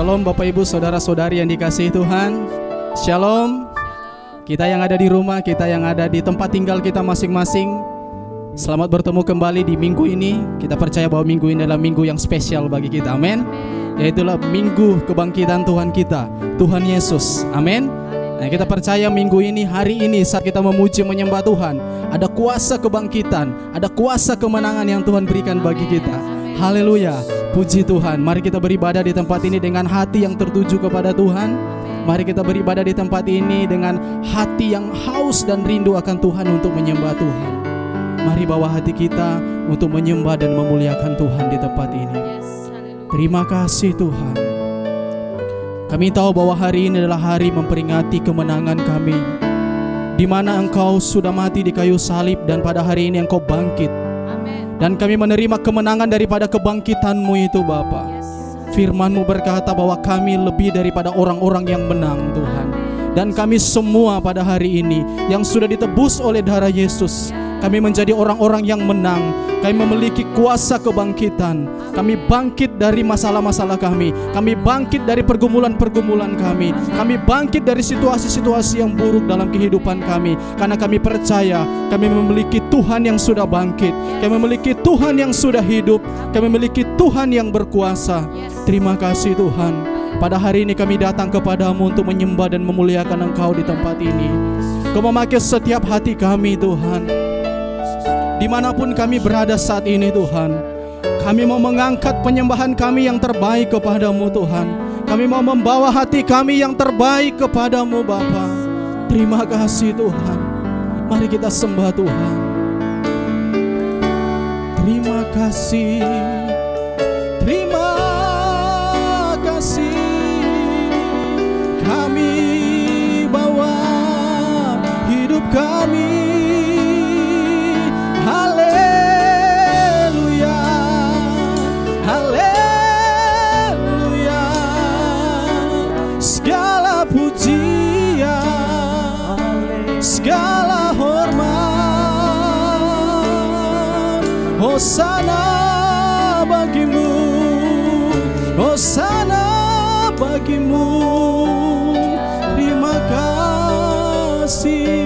Shalom Bapak Ibu Saudara-saudari yang dikasihi Tuhan. Shalom. Kita yang ada di rumah, kita yang ada di tempat tinggal kita masing-masing, selamat bertemu kembali di minggu ini. Kita percaya bahwa minggu ini adalah minggu yang spesial bagi kita, amin. Yaitulah minggu kebangkitan Tuhan kita, Tuhan Yesus, amin. Nah, kita percaya minggu ini, hari ini saat kita memuji menyembah Tuhan, ada kuasa kebangkitan, ada kuasa kemenangan yang Tuhan berikan bagi kita. Haleluya, puji Tuhan. Mari kita beribadah di tempat ini dengan hati yang tertuju kepada Tuhan. Mari kita beribadah di tempat ini dengan hati yang haus dan rindu akan Tuhan untuk menyembah Tuhan. Mari bawa hati kita untuk menyembah dan memuliakan Tuhan di tempat ini. Terima kasih Tuhan. Kami tahu bahwa hari ini adalah hari memperingati kemenangan kami, di mana Engkau sudah mati di kayu salib dan pada hari ini Engkau bangkit. Dan kami menerima kemenangan daripada kebangkitan-Mu itu Bapa. Firman-Mu berkata bahwa kami lebih daripada orang-orang yang menang Tuhan. Dan kami semua pada hari ini yang sudah ditebus oleh darah Yesus, kami menjadi orang-orang yang menang. Kami memiliki kuasa kebangkitan. Kami bangkit dari masalah-masalah kami. Kami bangkit dari pergumulan-pergumulan kami. Kami bangkit dari situasi-situasi yang buruk dalam kehidupan kami. Karena kami percaya kami memiliki Tuhan yang sudah bangkit. Kami memiliki Tuhan yang sudah hidup. Kami memiliki Tuhan yang berkuasa. Terima kasih Tuhan. Pada hari ini kami datang kepadamu untuk menyembah dan memuliakan Engkau di tempat ini. Kau memakai setiap hati kami Tuhan. Dimanapun kami berada saat ini Tuhan, kami mau mengangkat penyembahan kami yang terbaik kepadamu Tuhan. Kami mau membawa hati kami yang terbaik kepadamu Bapa. Terima kasih Tuhan. Mari kita sembah Tuhan. Terima kasih. Terima kasih. Kami bawa hidup kami. Haleluya, haleluya. Segala pujian, segala hormat, Hosana bagimu, Hosana bagimu. Terima kasih.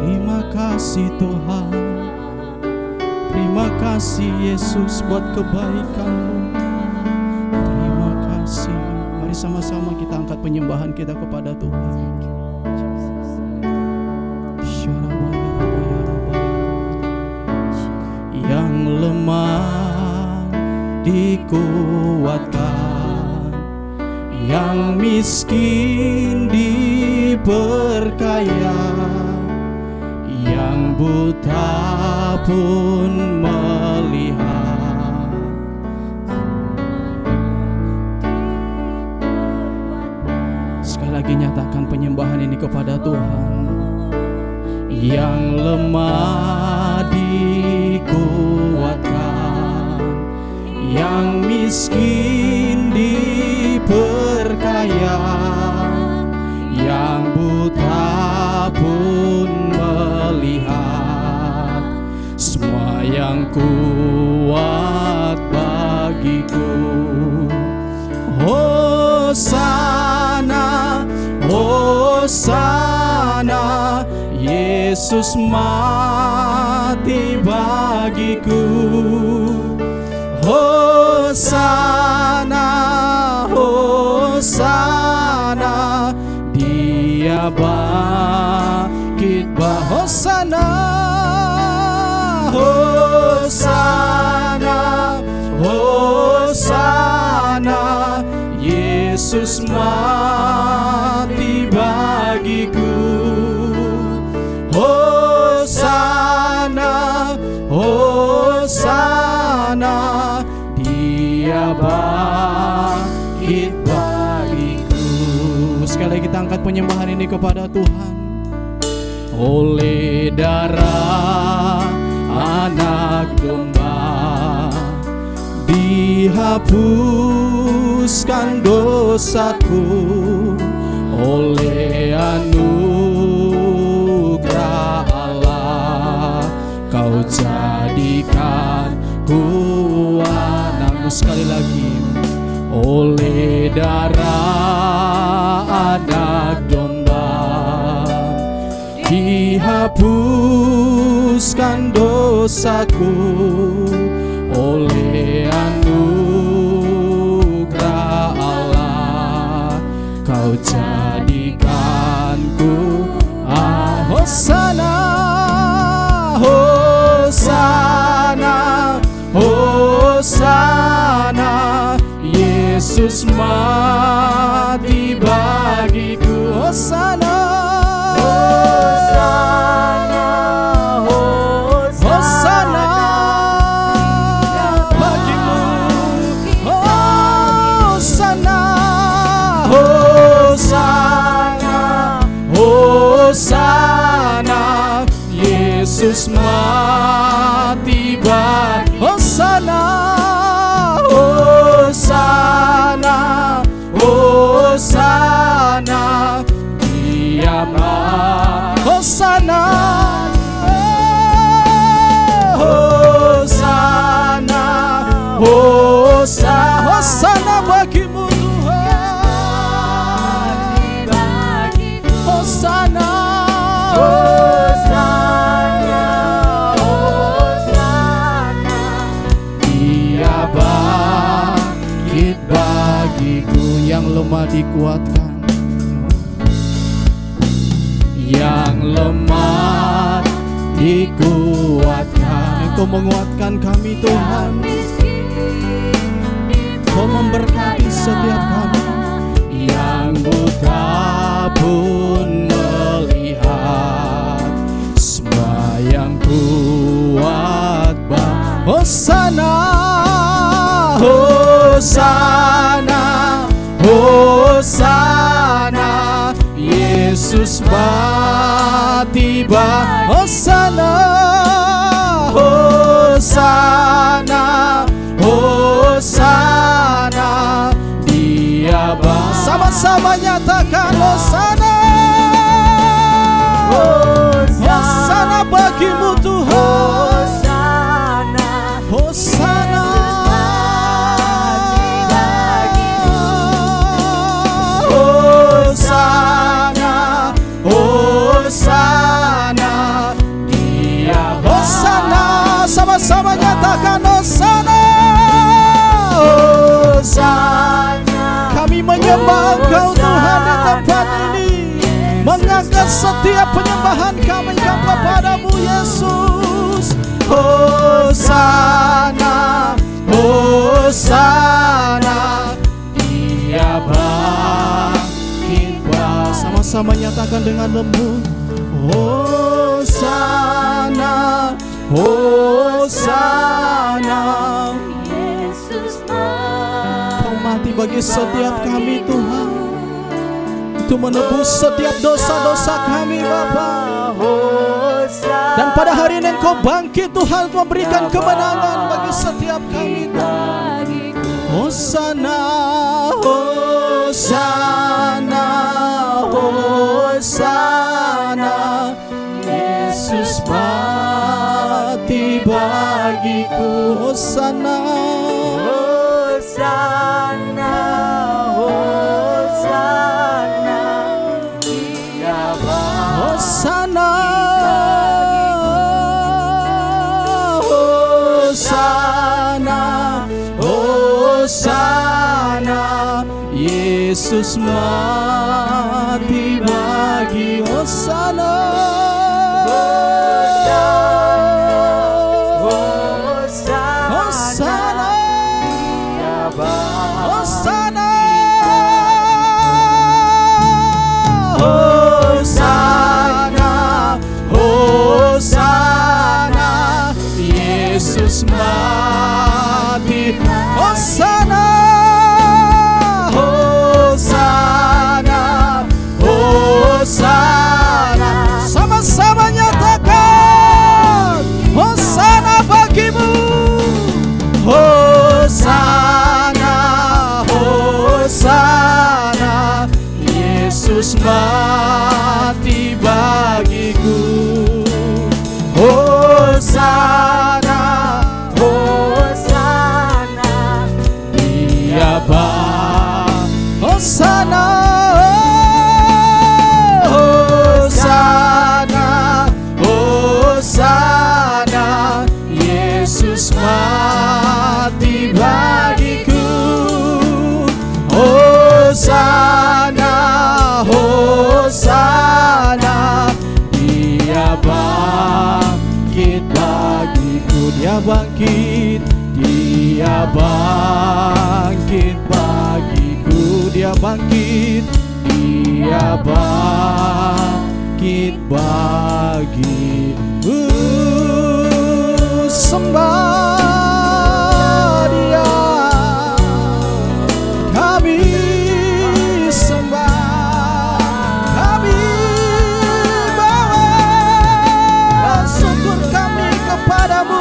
Terima kasih Tuhan. Terima kasih Yesus buat kebaikan-Mu. Terima kasih. Mari sama-sama kita angkat penyembahan kita kepada Tuhan. Yang lemah dikuatkan, yang miskin diperkaya, yang buta pun melihat. Sekali lagi nyatakan penyembahan ini kepada Tuhan. Yang lemah dikuatkan, yang miskin diperkaya, yang buta pun melihat. Semua yang kuat bagiku. Hosana, Hosana, Yesus mati bagiku. Hosana, Hosana, Dia bangkit. Hosana, Hosana, Hosana, Yesus mati bagiku. Hosana, Hosana, Dia bangkit bagiku. Sekali lagi kita angkat penyembahan ini kepada Tuhan. Oleh darah anak domba dihapuskan dosaku, oleh anugerah sekali lagi. Oleh darah anak domba dihapuskan dosaku, oleh anugerah Allah kau jadikanku. Hosana, Hosana, Hosana, Yesus mati bagiku. Hosana, Hosana, Hosana bagimu. Hosana, Hosana, Hosana, Yesus mati bagi. Hosana, Hosana, Hosana, Dia Hosana, Hosana, Hosana, Hosana bagimu Tuhan. Hosana, Hosana, Hosana, Dia bangkit bagiku. Yang lemah dikuatkan, yang lemah dikuatkan. Engkau menguatkan kami Tuhan, Kau memberkati setiap kami. Yang buta pun melihat, semua yang kuat Hosana, Hosana, Hosana, Yesus mati bagi. Hosana, Hosana, Hosana, Dia sama-sama nyatakan Hosana, Hosana bagimu Tuhan. Hosana, Hosana, Hosana, Dia Hosana. Sama-sama nyatakan Hosana, Hosana. Kami menyembah Engkau Tuhan di tempat ini, mengangkat setiap penyembahan kami kepadamu Yesus. Hosana, Hosana, Dia bangkit. Sama-sama nyatakan dengan lembut. Hosana, Hosana, Yesus Kau mati bagi setiap kami Tuhan, untuk menebus setiap dosa-dosa kami Bapa. Dan pada hari ini Engkau bangkit Tuhan, memberikan kemenangan bagi setiap kami Tuhan. Hosana, Hosana, Hosana, Yesus mati bagiku. Hosana, Hosana, Hosana, Dia Hosana, Hosana, Hosana, Yesus mati bagi. Hosana, Hosana, Hosana, Hosana, Hosana, Yesus mati. Hosana, Hosana, Hosana. Sama-sama nyatakan Hosana bagimu. Hosana, Hosana, Yesus mati bagiku. Hosana, Hosana, bangkit, Dia bangkit bagiku, Dia bangkit, Dia bangkit bagiku. Sembah Dia, kami sembah, kami bawa syukur kami kepadamu.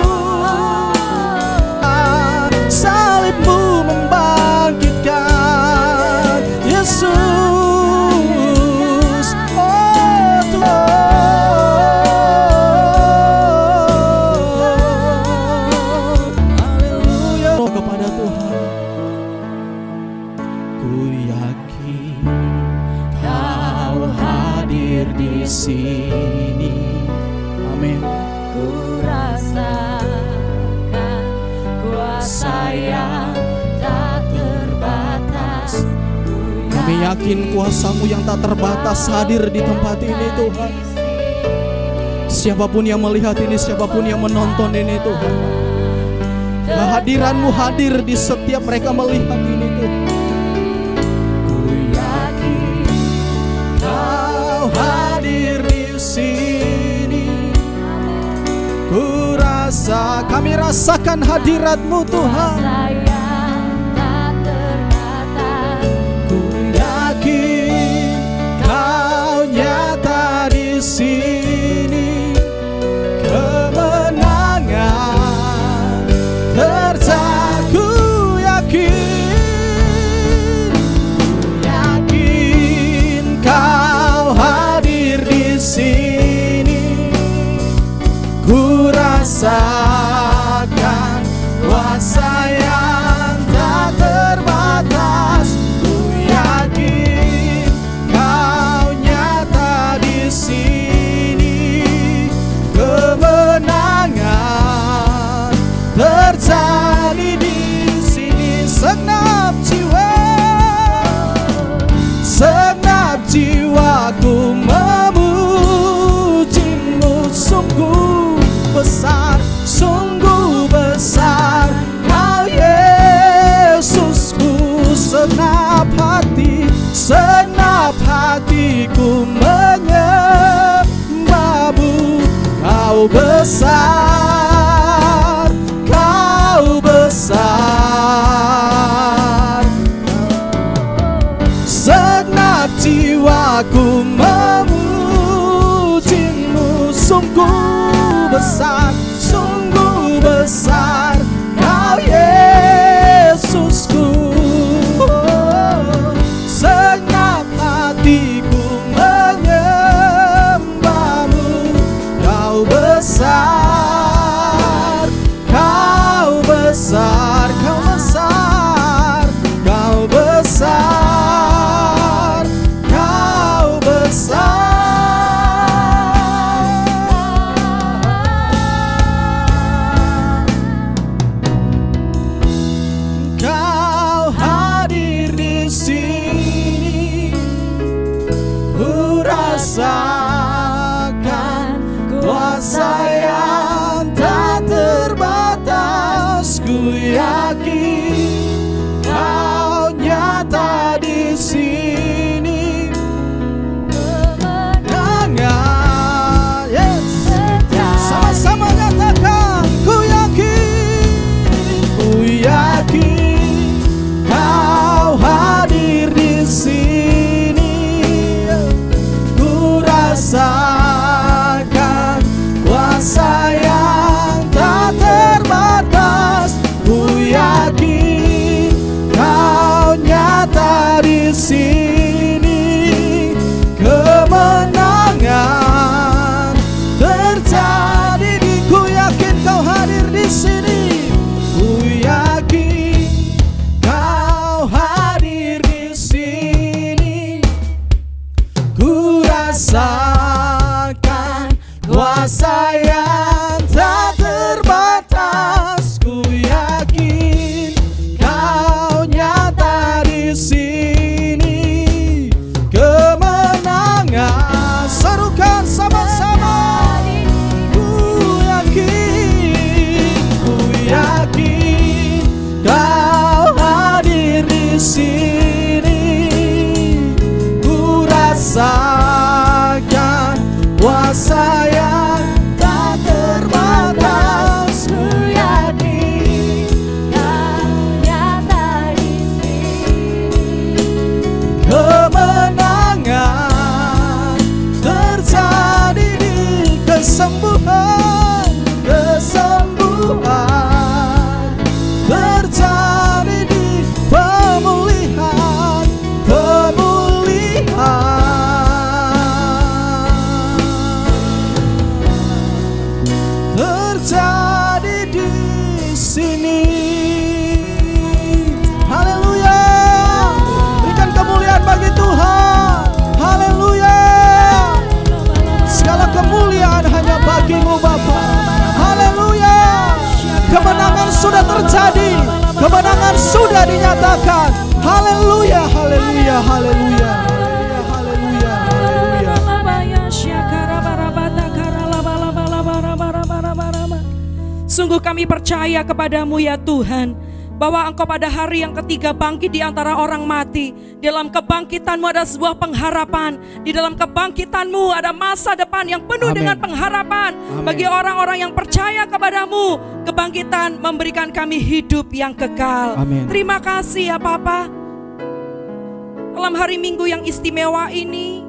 Salibmu membangkitkan Yesus. Oh Tuhan, haleluya kepada Tuhan. Ku yakin Kau hadir di sini. Amin. Ku rasakan kuasa yang tak terbatas. Kami yakin kuasa-Mu yang tak terbatas hadir di tempat ini Tuhan. Siapapun yang melihat ini, siapapun yang menonton ini Tuhan, kehadiran-Mu hadir di setiap mereka melihat ini Tuhan. Ku yakin Kau hadir di sini. Ku rasa, kami rasakan hadirat-Mu Tuhan. Ku yakin Kau nyata di sini. Kemenangan terjadi, ku yakin. Ku yakin Kau hadir di sini. Ku rasakan kuasa yang tak terbatas. Ku yakin Kau nyata di sini. Kemenangan terjadi di sini. Segenap jiwaku memuji-Mu. Sungguh besar, sungguh besar Kau Yesusku. Senap hatiku menyembah-Mu. Kau besar, Kau besar. Senap jiwaku memuji-Mu. Sungguh besar, sungguh besar Kau Yesusku. Segenap hatiku menyembah-Mu. Kau besar, Kau besar, Kau besar, Kau besar, Kau besar. Kau hadir di sini. Ku rasakan kuasa yang tak terbatas. Ku yakin Kau nyata di sini. Kemenangan, yes. Sama-sama nyatakan. Ku yakin Kau hadir di sini. Ku rasakan kuasa yang tak terbatas. Ku yakin Kemenangan sudah dinyatakan. Haleluya, haleluya, haleluya. Haleluya, haleluya. Sungguh kami percaya kepadamu ya Tuhan, bahwa Engkau pada hari yang ketiga bangkit di antara orang mati. Dalam kebangkitan-Mu ada sebuah pengharapan. Di dalam kebangkitan-Mu ada masa depan yang penuh dengan pengharapan. Bagi orang-orang yang percaya kepadamu, kebangkitan memberikan kami hidup yang kekal. Terima kasih ya Bapa. Dalam hari Minggu yang istimewa ini,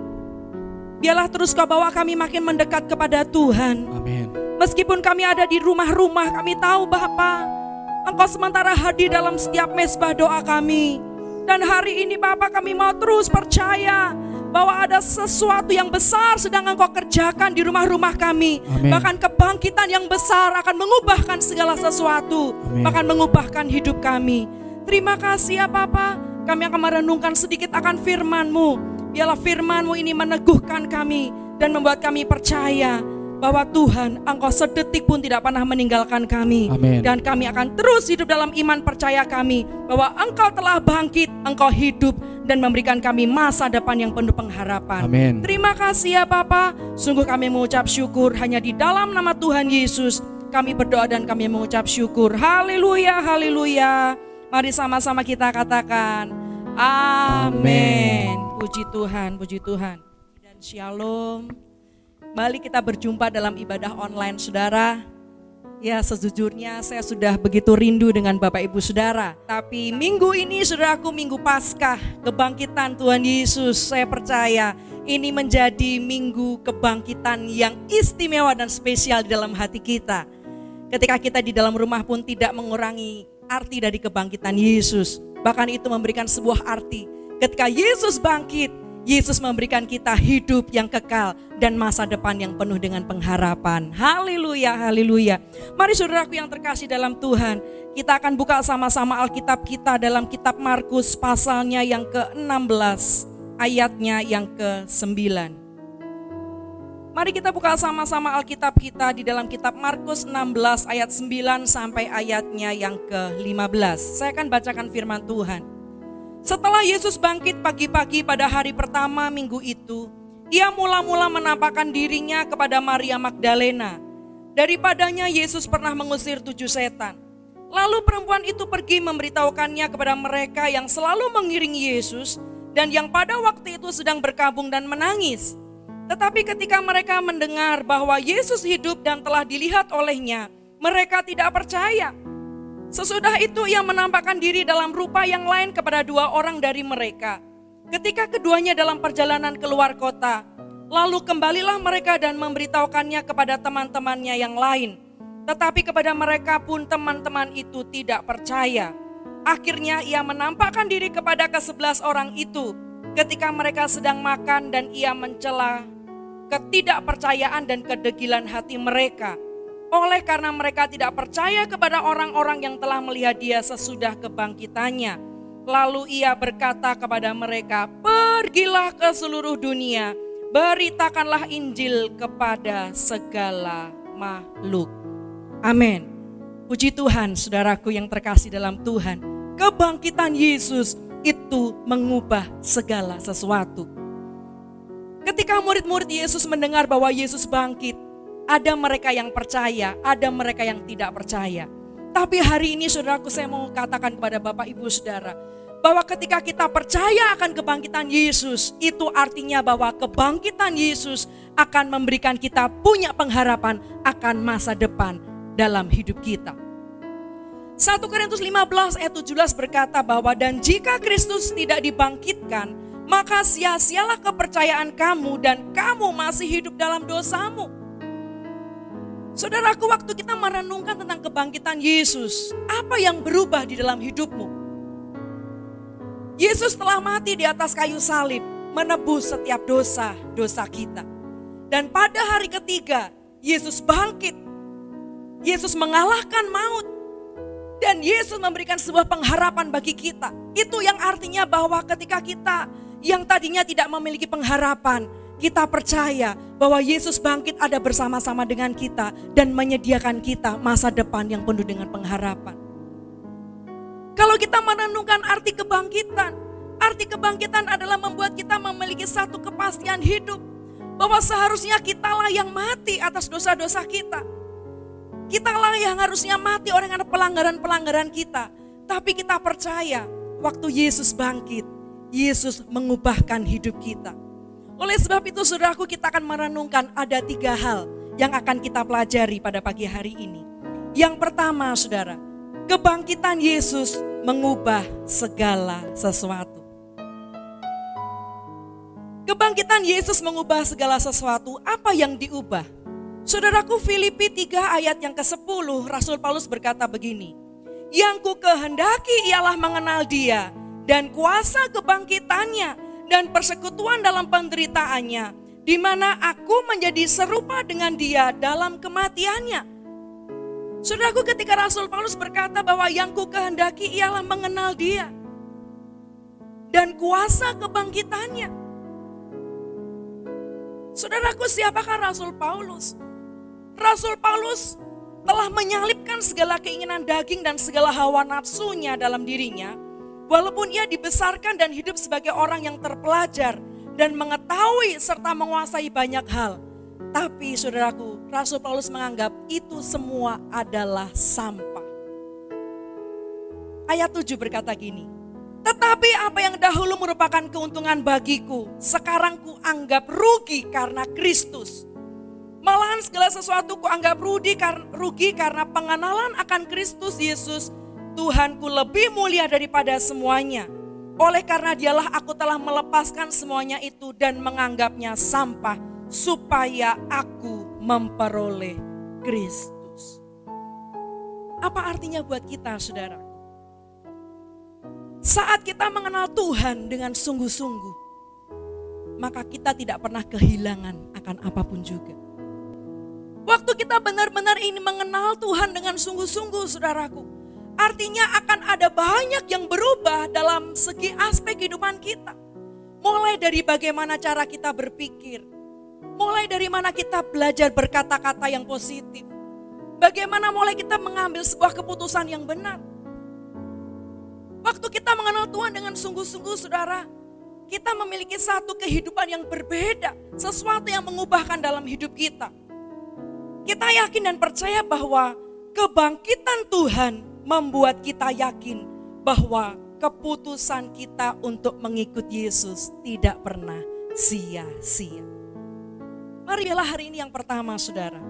biarlah terus Kau bawa kami makin mendekat kepada Tuhan. Meskipun kami ada di rumah-rumah, kami tahu Bapa, Engkau sementara hadir dalam setiap mesbah doa kami. Dan hari ini Bapa, kami mau terus percaya bahwa ada sesuatu yang besar sedang Engkau kerjakan di rumah-rumah kami. Bahkan kebangkitan yang besar akan mengubahkan segala sesuatu. Bahkan mengubahkan hidup kami. Terima kasih ya Bapa. Kami akan merenungkan sedikit akan firman-Mu. Biarlah firman-Mu ini meneguhkan kami dan membuat kami percaya bahwa Tuhan, Engkau sedetik pun tidak pernah meninggalkan kami. Dan kami akan terus hidup dalam iman percaya kami bahwa Engkau telah bangkit, Engkau hidup dan memberikan kami masa depan yang penuh pengharapan. Terima kasih ya Bapa. Sungguh kami mengucap syukur hanya di dalam nama Tuhan Yesus. Kami berdoa dan kami mengucap syukur. Haleluya, haleluya. Mari sama-sama kita katakan amin. Puji Tuhan, puji Tuhan. Dan shalom. Kembali kita berjumpa dalam ibadah online saudara. Ya sejujurnya saya sudah begitu rindu dengan Bapak Ibu Saudara. Tapi minggu ini saudaraku, minggu Paskah, kebangkitan Tuhan Yesus. Saya percaya ini menjadi minggu kebangkitan yang istimewa dan spesial di dalam hati kita. Ketika kita di dalam rumah pun tidak mengurangi arti dari kebangkitan Yesus. Bahkan itu memberikan sebuah arti. Ketika Yesus bangkit, Yesus memberikan kita hidup yang kekal dan masa depan yang penuh dengan pengharapan. Haleluya, haleluya. Mari saudaraku yang terkasih dalam Tuhan, kita akan buka sama-sama Alkitab kita dalam kitab Markus pasalnya yang ke-16, ayatnya yang ke-9. Mari kita buka sama-sama Alkitab kita di dalam kitab Markus 16 ayat 9 sampai ayatnya yang ke-15. Saya akan bacakan firman Tuhan. Setelah Yesus bangkit pagi-pagi pada hari pertama minggu itu, Ia mula-mula menampakkan dirinya kepada Maria Magdalena. Daripadanya Yesus pernah mengusir 7 setan. Lalu perempuan itu pergi memberitahukannya kepada mereka yang selalu mengiringi Yesus dan yang pada waktu itu sedang berkabung dan menangis. Tetapi ketika mereka mendengar bahwa Yesus hidup dan telah dilihat olehnya, mereka tidak percaya. Sesudah itu Ia menampakkan diri dalam rupa yang lain kepada 2 orang dari mereka. Ketika keduanya dalam perjalanan keluar kota, lalu kembalilah mereka dan memberitahukannya kepada teman-temannya yang lain. Tetapi kepada mereka pun teman-teman itu tidak percaya. Akhirnya Ia menampakkan diri kepada ke-11 orang itu ketika mereka sedang makan dan Ia mencela ketidakpercayaan dan kedegilan hati mereka. Oleh karena mereka tidak percaya kepada orang-orang yang telah melihat Dia sesudah kebangkitannya. Lalu Ia berkata kepada mereka, "Pergilah ke seluruh dunia, beritakanlah Injil kepada segala makhluk." Amin. Puji Tuhan, saudaraku yang terkasih dalam Tuhan. Kebangkitan Yesus itu mengubah segala sesuatu. Ketika murid-murid Yesus mendengar bahwa Yesus bangkit, ada mereka yang percaya, ada mereka yang tidak percaya. Tapi hari ini saudaraku, saya mau katakan kepada Bapak Ibu Saudara, bahwa ketika kita percaya akan kebangkitan Yesus, itu artinya bahwa kebangkitan Yesus akan memberikan kita punya pengharapan akan masa depan dalam hidup kita. 1 Korintus 15 ayat 17 berkata bahwa dan jika Kristus tidak dibangkitkan, maka sia-sialah kepercayaan kamu dan kamu masih hidup dalam dosamu. Saudaraku, waktu kita merenungkan tentang kebangkitan Yesus, apa yang berubah di dalam hidupmu? Yesus telah mati di atas kayu salib, menebus setiap dosa kita. Dan pada hari ketiga, Yesus bangkit. Yesus mengalahkan maut. Dan Yesus memberikan sebuah pengharapan bagi kita. Itu yang artinya bahwa ketika kita yang tadinya tidak memiliki pengharapan, kita percaya bahwa Yesus bangkit ada bersama-sama dengan kita dan menyediakan kita masa depan yang penuh dengan pengharapan. Kalau kita merenungkan arti kebangkitan adalah membuat kita memiliki satu kepastian hidup. Bahwa seharusnya kitalah yang mati atas dosa-dosa kita. Kitalah yang harusnya mati oleh karena pelanggaran-pelanggaran kita. Tapi kita percaya waktu Yesus bangkit, Yesus mengubahkan hidup kita. Oleh sebab itu saudaraku, kita akan merenungkan ada 3 hal yang akan kita pelajari pada pagi hari ini. Yang pertama saudara, kebangkitan Yesus mengubah segala sesuatu. Kebangkitan Yesus mengubah segala sesuatu. Apa yang diubah? Saudaraku, Filipi 3 ayat yang ke-10, Rasul Paulus berkata begini. Yang ku kehendaki ialah mengenal Dia dan kuasa kebangkitannya dan persekutuan dalam penderitaannya, di mana aku menjadi serupa dengan Dia dalam kematiannya. Saudaraku, ketika Rasul Paulus berkata bahwa yang ku kehendaki ialah mengenal Dia dan kuasa kebangkitannya. Saudaraku, siapakah Rasul Paulus? Rasul Paulus telah menyalipkan segala keinginan daging dan segala hawa nafsunya dalam dirinya. Walaupun ia dibesarkan dan hidup sebagai orang yang terpelajar dan mengetahui serta menguasai banyak hal. Tapi saudaraku, Rasul Paulus menganggap itu semua adalah sampah. Ayat 7 berkata gini. Tetapi apa yang dahulu merupakan keuntungan bagiku, sekarang ku anggap rugi karena Kristus. Malahan segala sesuatu ku anggap rugi karena pengenalan akan Kristus Yesus, Tuhanku lebih mulia daripada semuanya. Oleh karena Dialah aku telah melepaskan semuanya itu dan menganggapnya sampah, supaya aku memperoleh Kristus. Apa artinya buat kita, saudara? Saat kita mengenal Tuhan dengan sungguh-sungguh, maka kita tidak pernah kehilangan akan apapun juga. Waktu kita benar-benar ini mengenal Tuhan dengan sungguh-sungguh, saudaraku, artinya akan ada banyak yang berubah dalam segi aspek kehidupan kita. Mulai dari bagaimana cara kita berpikir, mulai dari mana kita belajar berkata-kata yang positif, bagaimana mulai kita mengambil sebuah keputusan yang benar. Waktu kita mengenal Tuhan dengan sungguh-sungguh, saudara, kita memiliki satu kehidupan yang berbeda, sesuatu yang mengubahkan dalam hidup kita. Kita yakin dan percaya bahwa kebangkitan Tuhan membuat kita yakin bahwa keputusan kita untuk mengikut Yesus tidak pernah sia-sia. Marilah hari ini yang pertama, saudara,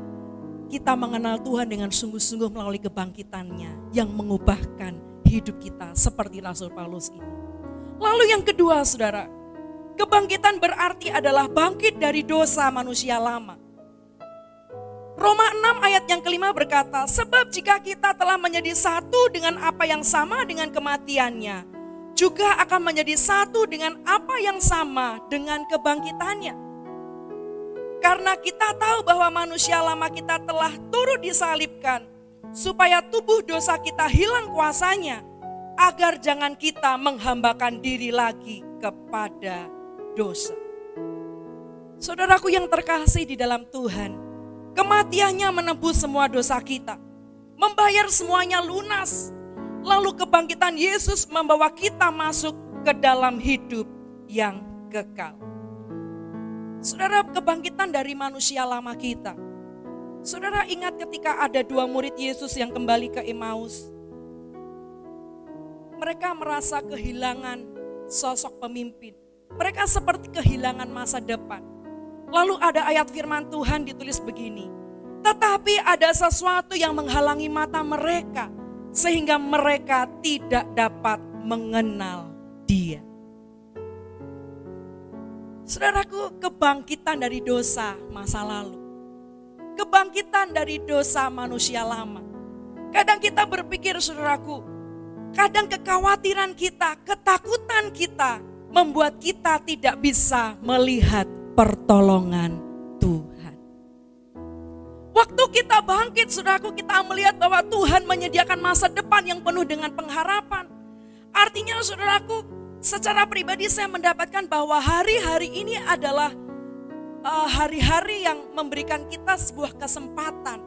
kita mengenal Tuhan dengan sungguh-sungguh melalui kebangkitannya yang mengubahkan hidup kita seperti Rasul Paulus ini. Lalu yang kedua, saudara, kebangkitan berarti adalah bangkit dari dosa manusia lama. Roma 6 ayat yang ke-5 berkata, sebab jika kita telah menjadi satu dengan apa yang sama dengan kematiannya, juga akan menjadi satu dengan apa yang sama dengan kebangkitannya. Karena kita tahu bahwa manusia lama kita telah turut disalibkan, supaya tubuh dosa kita hilang kuasanya, agar jangan kita menghambakan diri lagi kepada dosa. Saudaraku yang terkasih di dalam Tuhan, kematiannya menebus semua dosa kita, membayar semuanya lunas. Lalu kebangkitan Yesus membawa kita masuk ke dalam hidup yang kekal. Saudara, kebangkitan dari manusia lama kita. Saudara ingat ketika ada 2 murid Yesus yang kembali ke Emmaus. Mereka merasa kehilangan sosok pemimpin. Mereka seperti kehilangan masa depan. Lalu ada ayat firman Tuhan ditulis begini. Tetapi ada sesuatu yang menghalangi mata mereka, sehingga mereka tidak dapat mengenal Dia. Saudaraku, kebangkitan dari dosa masa lalu. Kebangkitan dari dosa manusia lama. Kadang kita berpikir, saudaraku, kadang kekhawatiran kita, ketakutan kita membuat kita tidak bisa melihat pertolongan Tuhan. Waktu kita bangkit, saudaraku, kita melihat bahwa Tuhan menyediakan masa depan yang penuh dengan pengharapan. Artinya, saudaraku, secara pribadi saya mendapatkan bahwa hari-hari ini adalah hari-hari yang memberikan kita sebuah kesempatan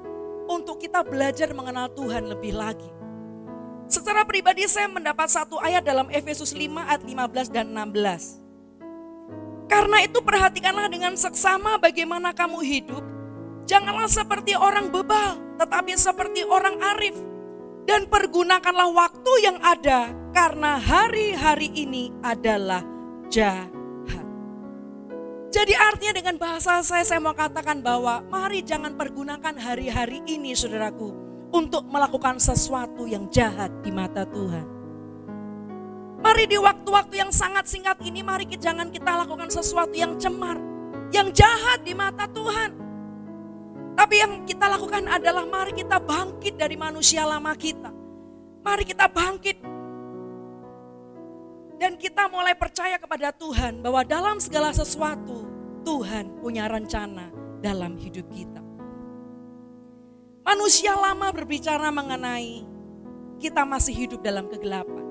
untuk kita belajar mengenal Tuhan lebih lagi. Secara pribadi saya mendapat satu ayat dalam Efesus 5 ayat 15 dan 16. Karena itu perhatikanlah dengan seksama bagaimana kamu hidup. Janganlah seperti orang bebal, tetapi seperti orang arif. Dan pergunakanlah waktu yang ada, karena hari-hari ini adalah jahat. Jadi artinya dengan bahasa saya mau katakan bahwa mari jangan pergunakan hari-hari ini saudaraku untuk melakukan sesuatu yang jahat di mata Tuhan. Mari di waktu-waktu yang sangat singkat ini, mari jangan kita lakukan sesuatu yang cemar, yang jahat di mata Tuhan. Tapi yang kita lakukan adalah mari kita bangkit dari manusia lama kita. Mari kita bangkit. Dan kita mulai percaya kepada Tuhan bahwa dalam segala sesuatu Tuhan punya rencana dalam hidup kita. Manusia lama berbicara mengenai kita masih hidup dalam kegelapan.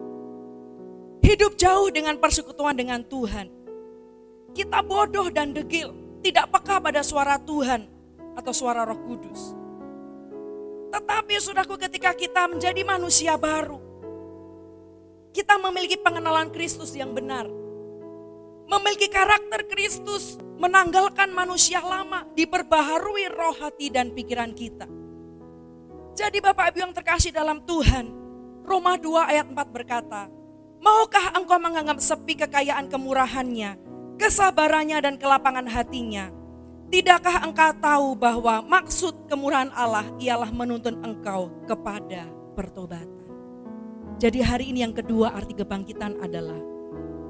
Hidup jauh dengan persekutuan dengan Tuhan. Kita bodoh dan degil, tidak peka pada suara Tuhan atau suara Roh Kudus. Tetapi saudaraku, ketika kita menjadi manusia baru, kita memiliki pengenalan Kristus yang benar. Memiliki karakter Kristus, menanggalkan manusia lama, diperbaharui roh, hati, dan pikiran kita. Jadi Bapak Ibu yang terkasih dalam Tuhan, Roma 2 ayat 4 berkata, maukah engkau menganggap sepi kekayaan kemurahannya, kesabarannya dan kelapangan hatinya? Tidakkah engkau tahu bahwa maksud kemurahan Allah ialah menuntun engkau kepada pertobatan? Jadi hari ini yang kedua arti kebangkitan adalah,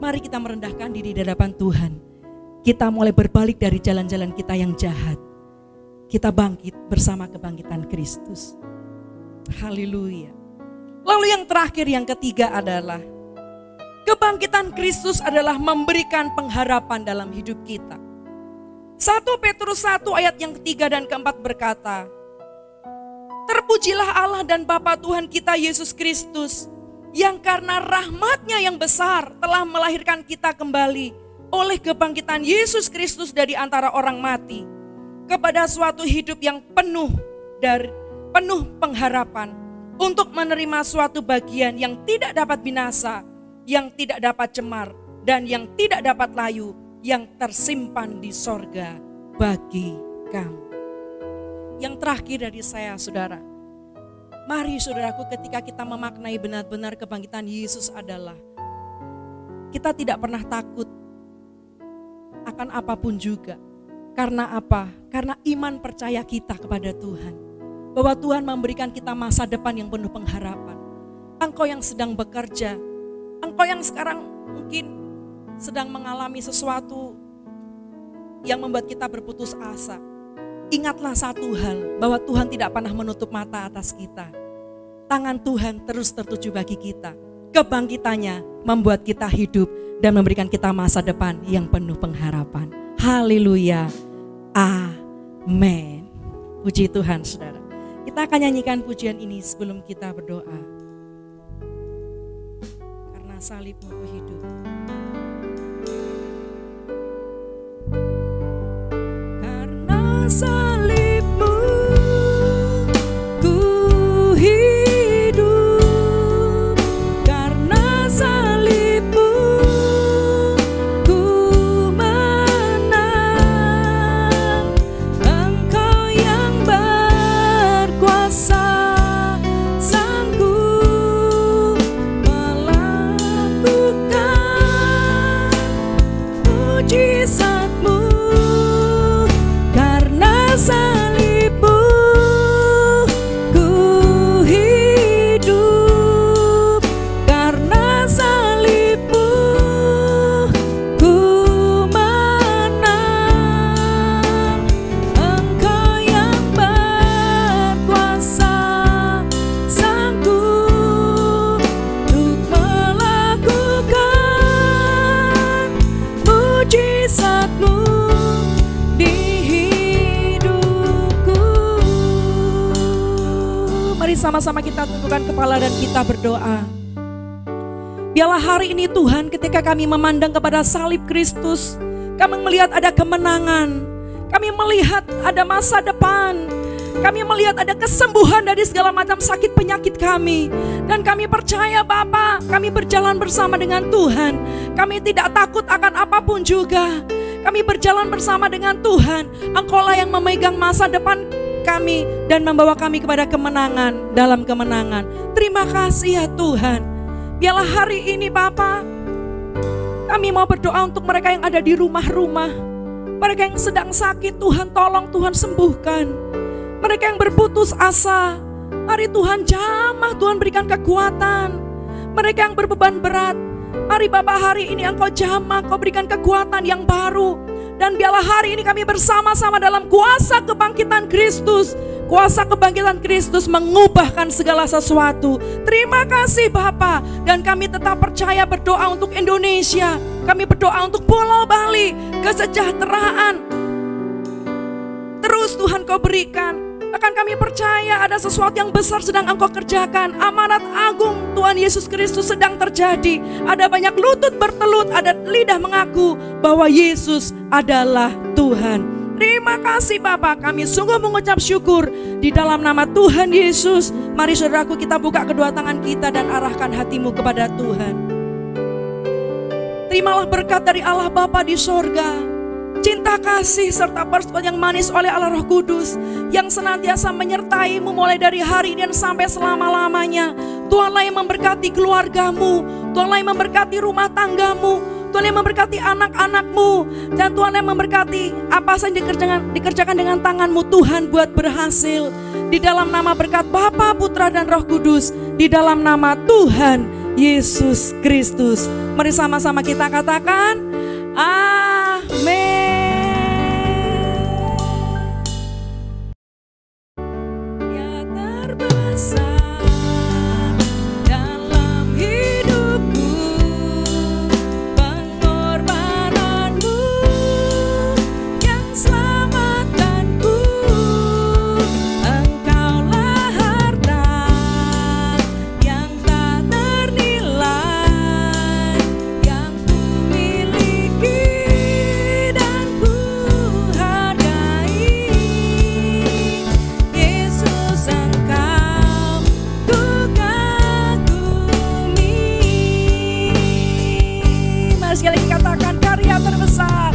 mari kita merendahkan diri di hadapan Tuhan. Kita mulai berbalik dari jalan-jalan kita yang jahat. Kita bangkit bersama kebangkitan Kristus. Haleluya. Lalu yang terakhir, yang ketiga adalah kebangkitan Kristus adalah memberikan pengharapan dalam hidup kita. 1 Petrus 1 ayat yang ketiga dan keempat berkata, terpujilah Allah dan Bapa Tuhan kita Yesus Kristus, yang karena rahmat-Nya yang besar telah melahirkan kita kembali oleh kebangkitan Yesus Kristus dari antara orang mati, kepada suatu hidup yang penuh pengharapan, untuk menerima suatu bagian yang tidak dapat binasa, yang tidak dapat cemar, dan yang tidak dapat layu, yang tersimpan di sorga bagi kamu. Yang terakhir dari saya, saudara, mari saudaraku, ketika kita memaknai benar-benar kebangkitan Yesus adalah, kita tidak pernah takut akan apapun juga. Karena apa? Karena iman percaya kita kepada Tuhan. Bahwa Tuhan memberikan kita masa depan yang penuh pengharapan. Engkau yang sedang bekerja, engkau yang sekarang mungkin sedang mengalami sesuatu yang membuat kita berputus asa. Ingatlah satu hal, bahwa Tuhan tidak pernah menutup mata atas kita. Tangan Tuhan terus tertuju bagi kita. Kebangkitannya membuat kita hidup dan memberikan kita masa depan yang penuh pengharapan. Haleluya. Amin. Puji Tuhan, saudara. Kita akan nyanyikan pujian ini sebelum kita berdoa. Karena salib-Mu ku hidup. Karena salib-Mu ku hidup. Karena salib-Mu ku menang. Engkau yang berkuasa, sanggup melakukan mujizat-Mu. Karena salib-Mu ku hidup. Karena salib-Mu ku menang. Engkau yang berkuasa, sanggup untuk melakukan mujizat-Mu di hidupku. Mari sama-sama kita tundukkan kepala dan kita berdoa. Biarlah hari ini Tuhan, ketika kami memandang kepada salib Kristus, kami melihat ada kemenangan, kami melihat ada masa depan, Kami melihat ada kesembuhan dari segala macam sakit penyakit kami. Dan kami percaya Bapa, kami berjalan bersama dengan Tuhan. Kami tidak takut akan apapun juga. Kami berjalan bersama dengan Tuhan. Engkaulah yang memegang masa depan kami dan membawa kami kepada kemenangan dalam kemenangan. Terima kasih ya Tuhan. Biarlah hari ini Bapa, kami mau berdoa untuk mereka yang ada di rumah-rumah. Mereka yang sedang sakit, Tuhan tolong, Tuhan sembuhkan. Mereka yang berputus asa, mari Tuhan jamah, Tuhan berikan kekuatan. Mereka yang berbeban berat, mari Bapa hari ini Engkau jamah, Kau berikan kekuatan yang baru. Dan biarlah hari ini kami bersama-sama dalam kuasa kebangkitan Kristus. Kuasa kebangkitan Kristus mengubahkan segala sesuatu. Terima kasih Bapa. Dan kami tetap percaya berdoa untuk Indonesia. Kami berdoa untuk Pulau Bali. Kesejahteraan terus Tuhan Kau berikan. Bahkan kami percaya ada sesuatu yang besar sedang Engkau kerjakan. Amanat agung Tuhan Yesus Kristus sedang terjadi. Ada banyak lutut bertelut, ada lidah mengaku bahwa Yesus adalah Tuhan. Terima kasih Bapa, kami sungguh mengucap syukur di dalam nama Tuhan Yesus. Mari saudaraku kita buka kedua tangan kita dan arahkan hatimu kepada Tuhan. Terimalah berkat dari Allah Bapa di sorga, cinta kasih serta persekutuan yang manis oleh Allah Roh Kudus yang senantiasa menyertaimu mulai dari hari ini dan sampai selama-lamanya. Tuhanlah yang memberkati keluargamu, Tuhanlah yang memberkati rumah tanggamu, Tuhan yang memberkati anak-anakmu, dan Tuhan yang memberkati apa saja dikerjakan dengan tanganmu. Tuhan buat berhasil di dalam nama berkat Bapa, Putra dan Roh Kudus, di dalam nama Tuhan Yesus Kristus. Mari sama-sama kita katakan amin. Ya terbesar dalam hidupku, pengorbananmu yang selamatkanku. Engkaulah harta yang tak ternilai, yang ku miliki dan ku hargai. Yesus Engkau ku kagumi. Mari sekali lagi katakan karya terbesar.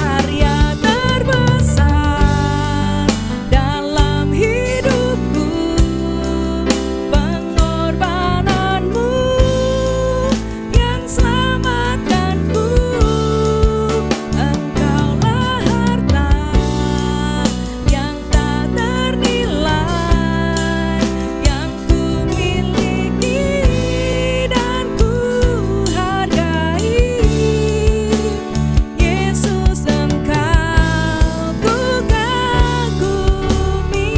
Karya terbesar dalam hidupku, pengorbananmu yang selamatkanku. Engkaulah harta yang tak ternilai, yang ku miliki dan ku hargai. Yesus Engkau ku kagumi.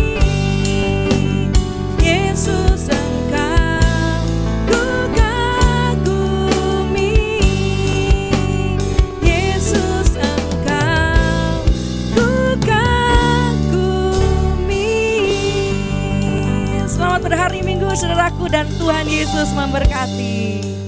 Yesus Engkau ku kagumi. Yesus Engkau ku kagumi. Selamat berhari Minggu saudaraku, dan Tuhan Yesus memberkati.